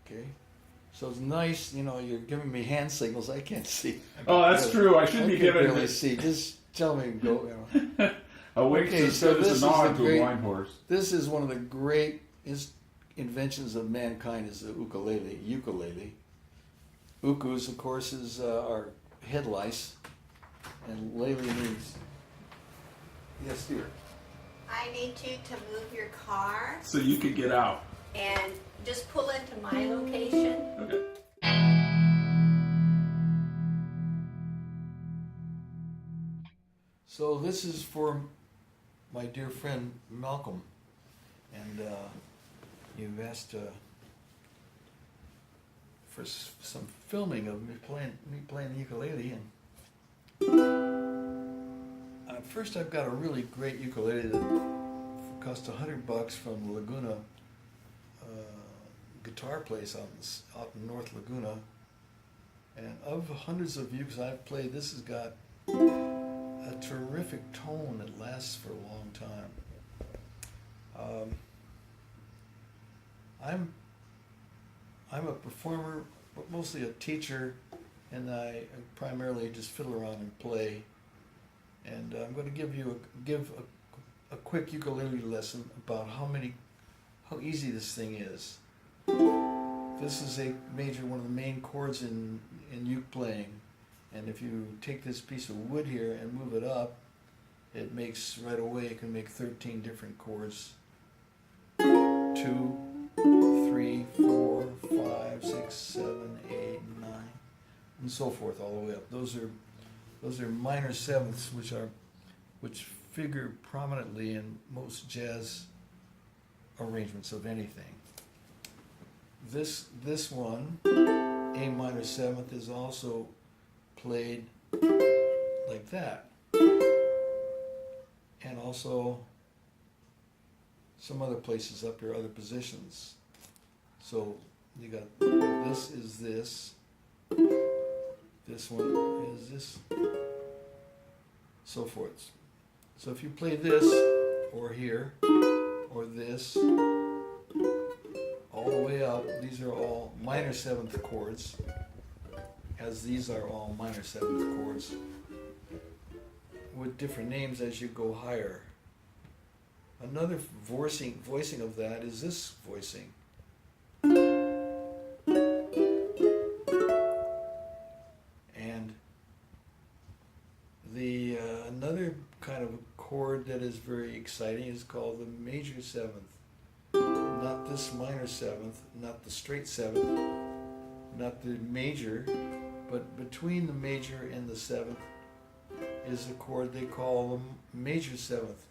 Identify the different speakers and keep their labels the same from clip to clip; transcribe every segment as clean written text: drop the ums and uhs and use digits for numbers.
Speaker 1: Okay. So it's nice, you know, you're giving me hand signals. I can't see.
Speaker 2: Oh, that's true. I should be giving.
Speaker 1: Barely see. Just tell me to go. You know.
Speaker 2: A wink is good as a nod to a blind horse.
Speaker 1: This is one of the great inventions of mankind is the ukulele. Ukus, of course, are head lice, and lele means. Yes, dear.
Speaker 3: I need you to move your car
Speaker 2: So you could get out.
Speaker 3: and just pull into my location.
Speaker 2: Okay.
Speaker 1: So this is for my dear friend Malcolm, and you've asked for some filming of me playing the ukulele. And first, I've got a really great ukulele that cost $100 from Laguna guitar place out in North Laguna. And of hundreds of ukes I've played, this has got a terrific tone that lasts for a long time. I'm a performer, but mostly a teacher, and I primarily just fiddle around and play. And I'm going to give a quick ukulele lesson about how easy this thing is. This is one of the main chords in uke playing. And if you take this piece of wood here and move it up, it makes right away, it can make 13 different chords. 2, 3, 4, 5, 6, 7, 8, 9, and so forth all the way up. Those are minor sevenths, which figure prominently in most jazz arrangements of anything. This one, A minor seventh, is also played like that, and also some other places up here, other positions. So you got this is this one is this, so forth. So if you play this or here or this all the way up, these are all minor seventh chords, as these are all minor seventh chords with different names as you go higher. Another voicing of that is this voicing. And the another kind of chord that is very exciting is called the major seventh. Not this minor seventh, not the straight seventh, not the major, but between the major and the seventh is a chord they call the major seventh.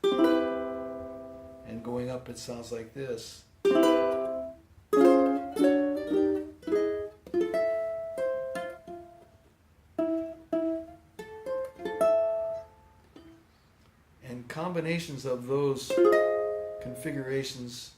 Speaker 1: And going up it sounds like this. And combinations of those configurations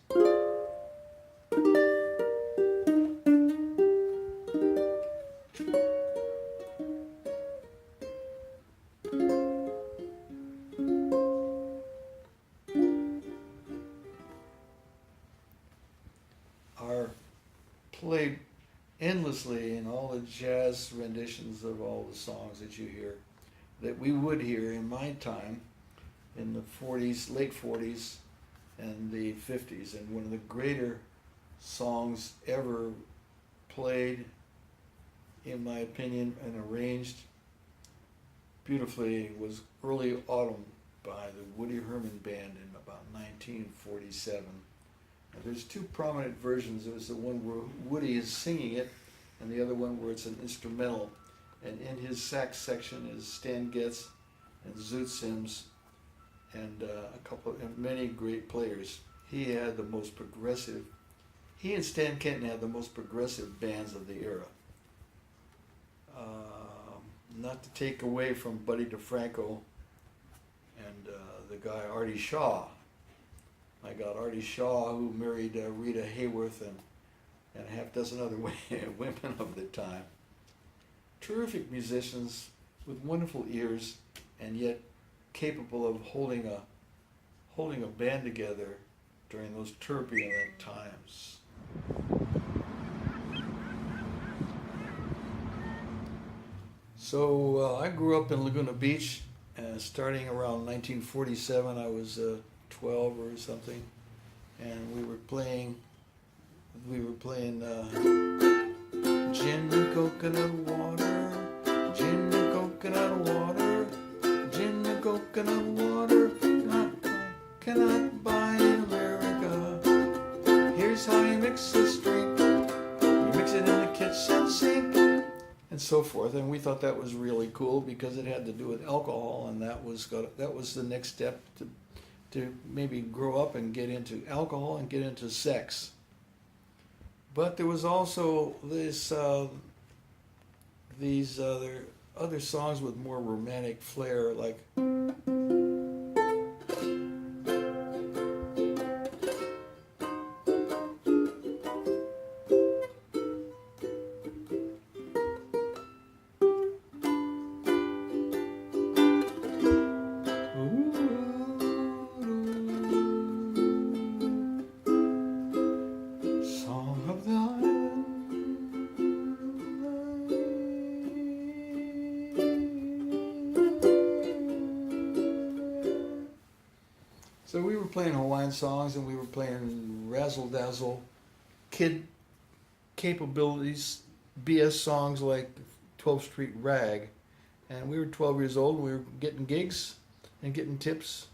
Speaker 1: are played endlessly in all the jazz renditions of all the songs that you hear, that we would hear in my time in the 40s, late 40s and the 50s. And one of the greater songs ever played, in my opinion, and arranged beautifully was Early Autumn by the Woody Herman Band in about 1947. Now, there's two prominent versions. There's the one where Woody is singing it, and the other one where it's an instrumental. And in his sax section is Stan Getz and Zoot Sims and many great players. He had the most progressive. He and Stan Kenton had the most progressive bands of the era. Not to take away from Buddy DeFranco and the guy Artie Shaw. I got Artie Shaw, who married Rita Hayworth and a half dozen other women of the time. Terrific musicians with wonderful ears, and yet capable of holding a band together during those turbulent times. So I grew up in Laguna Beach, starting around 1947. I was 12 or something, and we were playing gin and coconut water, gin and coconut water, gin and coconut water. Cannot buy in America. Here's how you mix this drink. You mix it in the kitchen sink, and so forth. And we thought that was really cool because it had to do with alcohol, and that was the next step to maybe grow up and get into alcohol and get into sex. But there was also these other songs with more romantic flair, like. So we were playing Hawaiian songs, and we were playing razzle dazzle, kid capabilities, BS songs like 12th Street Rag, and we were 12 years old. And we were getting gigs and getting tips.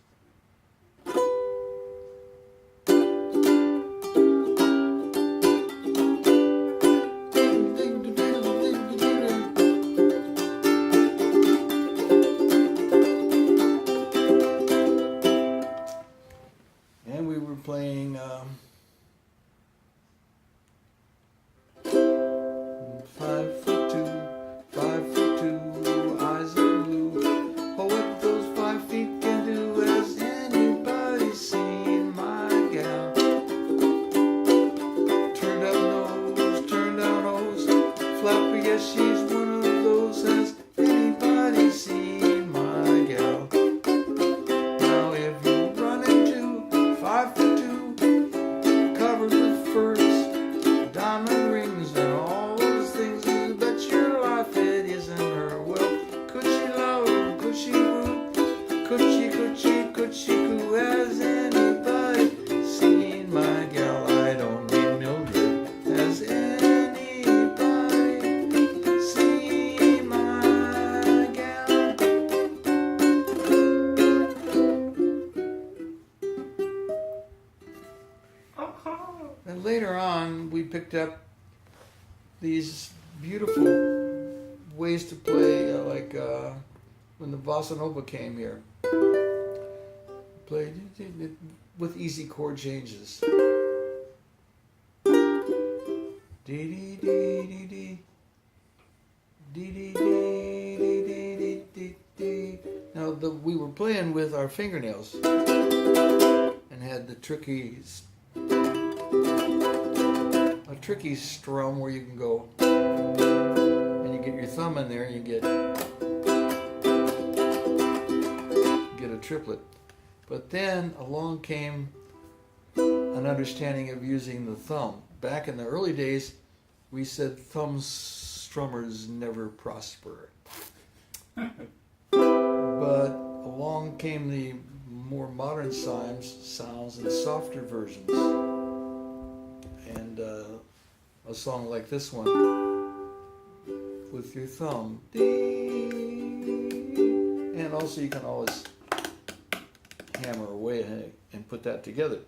Speaker 1: Playing 5'2", 5'2", eyes are blue. Oh, what those 5 feet can do, has anybody seen my gal? Turned up nose, turned down nose, floppy, yes, she's one of those. Has anybody seen my gal? Now, if you run into 5'2", covered with furs, diamond rings, and all those things, you bet your life it isn't her. Well, could she love, could she woo, could she coo? Has anybody seen my gal? I don't need Mildred. Has anybody seen my gal? And later on, we picked up these beautiful ways to play, like when the Bossa Nova came here. Played with easy chord changes. Dee dee dee dee dee. Dee dee dee dee dee dee dee. Now we were playing with our fingernails and had the tricky strum where you can go and you get your thumb in there and you get a triplet. But then along came an understanding of using the thumb. Back in the early days, we said thumb strummers never prosper. But along came the more modern sounds and softer versions. And a song like this one, with your thumb. And also you can always hammer away and put that together.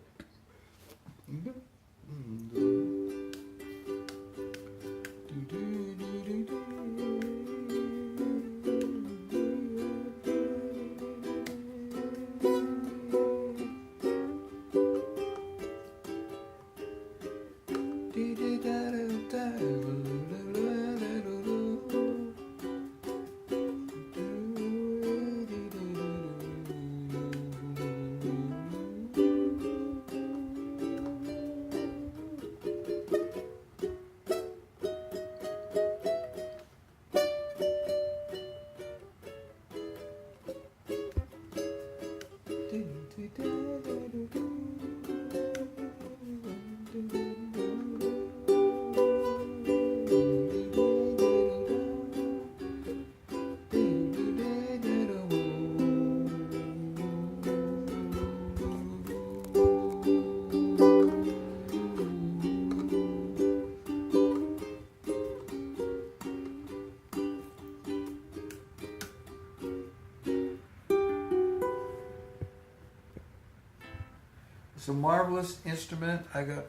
Speaker 1: It's a marvelous instrument. I got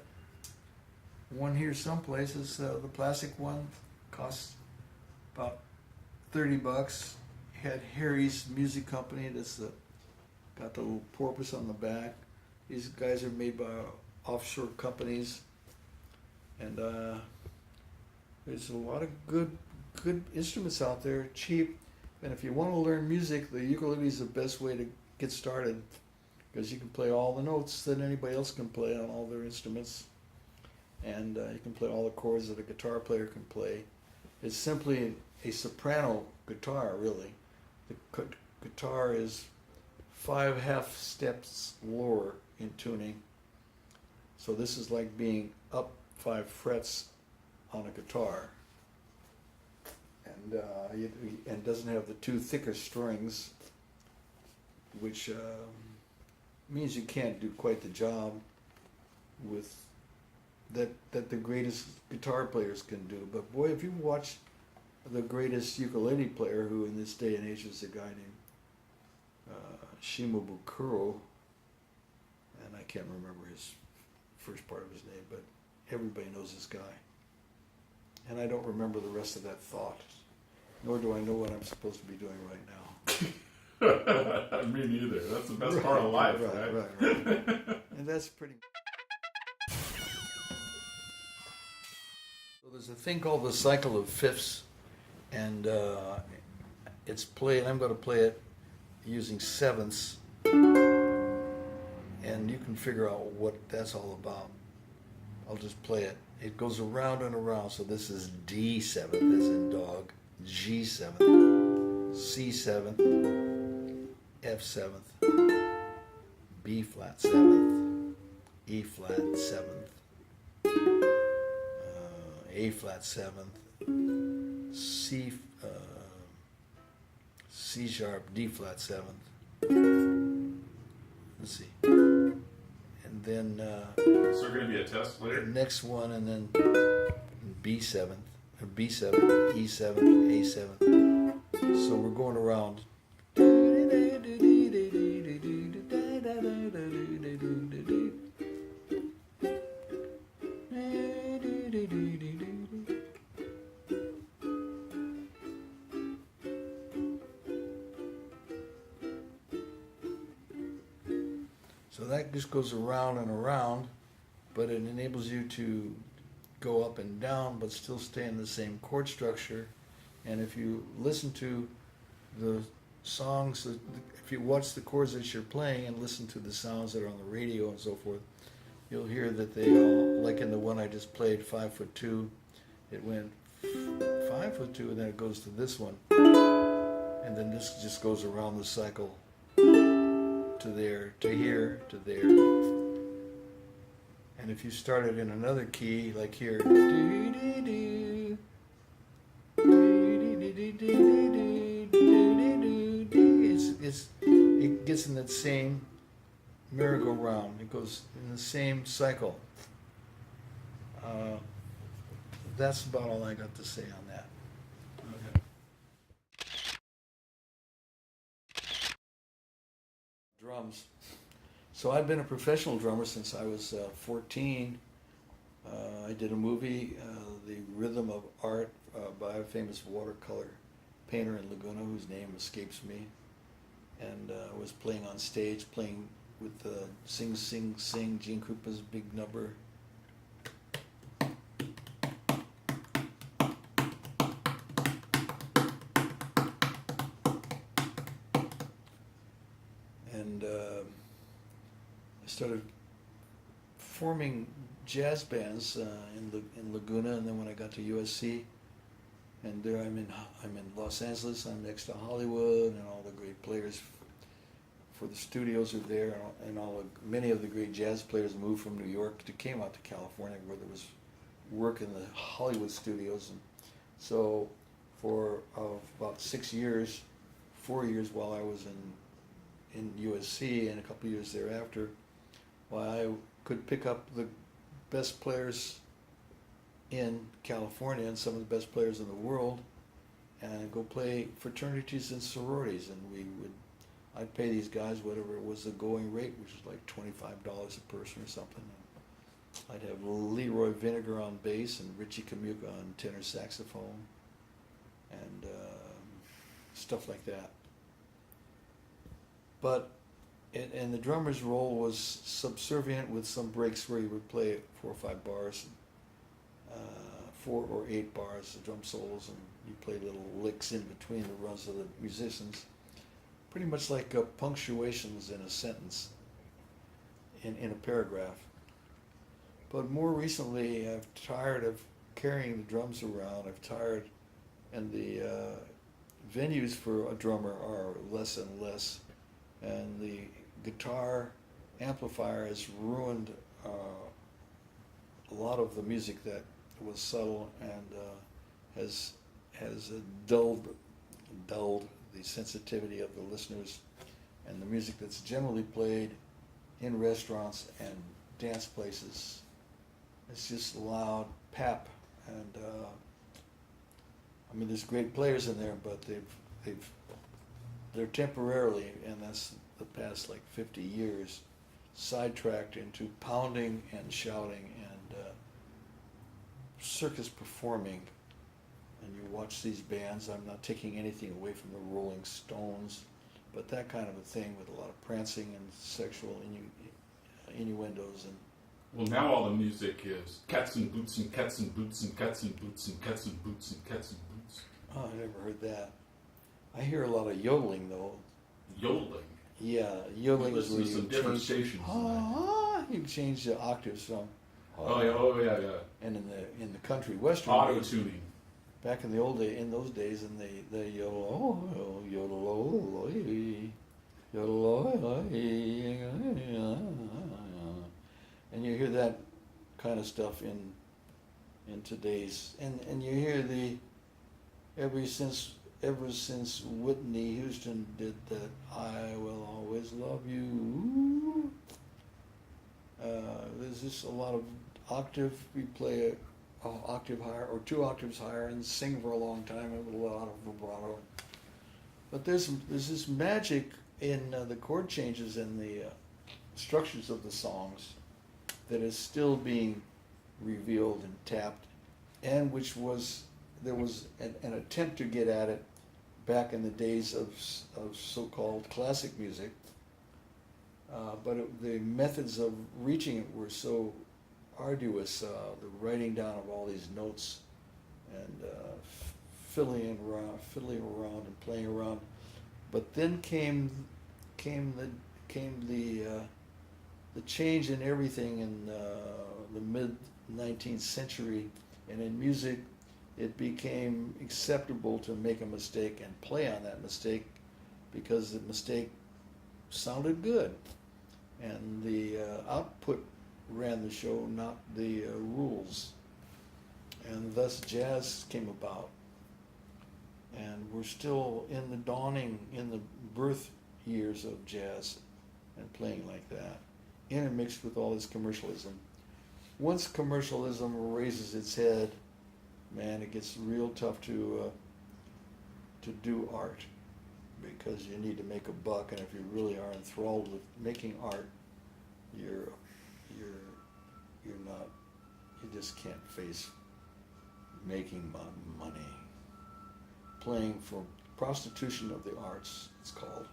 Speaker 1: one here some places. The plastic one costs about $30. Had Harry's Music Company. That's got the little porpoise on the back. These guys are made by offshore companies, and there's a lot of good instruments out there, cheap. And if you want to learn music, the ukulele is the best way to get started, because you can play all the notes that anybody else can play on all their instruments, and you can play all the chords that a guitar player can play. It's simply a soprano guitar, really. The guitar is 5 steps lower in tuning. So this is like being up 5 frets on a guitar. And and doesn't have the 2 thicker strings, which means you can't do quite the job with that the greatest guitar players can do. But boy, if you watch the greatest ukulele player, who in this day and age is a guy named Shimabukuro, and I can't remember his first part of his name, but everybody knows this guy. And I don't remember the rest of that thought, nor do I know what I'm supposed to be doing right now.
Speaker 2: Me neither. That's the best part of life, right?
Speaker 1: Right. And that's pretty. So there's a thing called the cycle of fifths, and it's played. I'm going to play it using sevenths, and you can figure out what that's all about. I'll just play it. It goes around and around. So this is D seventh, as in dog, G seventh, C seventh, F seventh, B flat seventh, E flat seventh, A flat seventh, C sharp, D flat seventh. Let's see, and then
Speaker 2: Is there going to be a test
Speaker 1: the
Speaker 2: later?
Speaker 1: next one, and then B seventh, or B seventh, E seventh, A seventh. So we're going around. So that just goes around and around, but it enables you to go up and down, but still stay in the same chord structure. And if you listen to the songs, if you watch the chords that you're playing and listen to the sounds that are on the radio and so forth, you'll hear that they all, like in the one I just played, 5'2", it went 5'2", and then it goes to this one, and then this just goes around the cycle to there, to here, to there. And if you start it in another key, like here, it gets in that same merry-go-round. It goes in the same cycle. That's about all I got to say on that.
Speaker 2: Okay.
Speaker 1: Drums. So I've been a professional drummer since I was 14. I did a movie, The Rhythm of Art, by a famous watercolor painter in Laguna whose name escapes me. And I was playing on stage, playing with Sing Sing Sing, Gene Krupa's big number. And I started forming jazz bands in Laguna, and then when I got to USC, and there I'm in Los Angeles. I'm next to Hollywood, and all the great players for the studios are there, and many of the great jazz players moved from New York came out to California, where there was work in the Hollywood studios. And so for about 4 years while I was in USC, and a couple of years thereafter, while I could pick up the best players in California and some of the best players in the world, and go play fraternities and sororities, and we would I'd pay these guys whatever was the going rate, which was like $25 a person or something. I'd have Leroy Vinegar on bass and Richie Kamuka on tenor saxophone and stuff like that. But and the drummer's role was subservient with some breaks where he would play 4 or 5 bars, 4 or 8 bars of drum solos, and you play little licks in between the runs of the musicians. Pretty much like punctuations in a sentence, in a paragraph. But more recently, I've tired of carrying the drums around. I've tired, and the venues for a drummer are less and less, and the guitar amplifier has ruined a lot of the music that was subtle and has dulled the sensitivity of the listeners, and the music that's generally played in restaurants and dance places. It's just loud pap, and I mean, there's great players in there, but they're temporarily, and that's the past like 50 years, sidetracked into pounding and shouting and circus performing. And you watch these bands. I'm not taking anything away from the Rolling Stones, but that kind of a thing with a lot of prancing and sexual innuendos and.
Speaker 2: Well, now all the music is cats and boots and cats and boots and cats and boots and cats and boots and cats and boots.
Speaker 1: Oh, I never heard that. I hear a lot of yodeling though.
Speaker 2: Yodeling?
Speaker 1: Yeah, yodeling is where you
Speaker 2: some different
Speaker 1: change.
Speaker 2: stations.
Speaker 1: You change the octaves from.
Speaker 2: Oh yeah.
Speaker 1: And in the country western.
Speaker 2: Auto tuning.
Speaker 1: Back in the old day, in those days, and they yodel, and you hear that kind of stuff in today's, and you hear the ever since Whitney Houston did that "I Will Always Love You." There's just a lot of octave. We play a octave higher or 2 octaves higher and sing for a long time with a lot of vibrato. But there's this magic in the chord changes and the structures of the songs that is still being revealed and tapped, and which there was an attempt to get at it back in the days of so-called classic music, but the methods of reaching it were so arduous, the writing down of all these notes and fiddling around and playing around. But then came the change in everything in the mid 19th century, and in music it became acceptable to make a mistake and play on that mistake because the mistake sounded good, and the output ran the show, not the rules. And thus jazz came about. And we're still in the birth years of jazz and playing like that, intermixed with all this commercialism. Once commercialism raises its head, man, it gets real tough to do art, because you need to make a buck, and if you really are enthralled with making art, you're not, you just can't face making money. Playing for prostitution of the arts, it's called.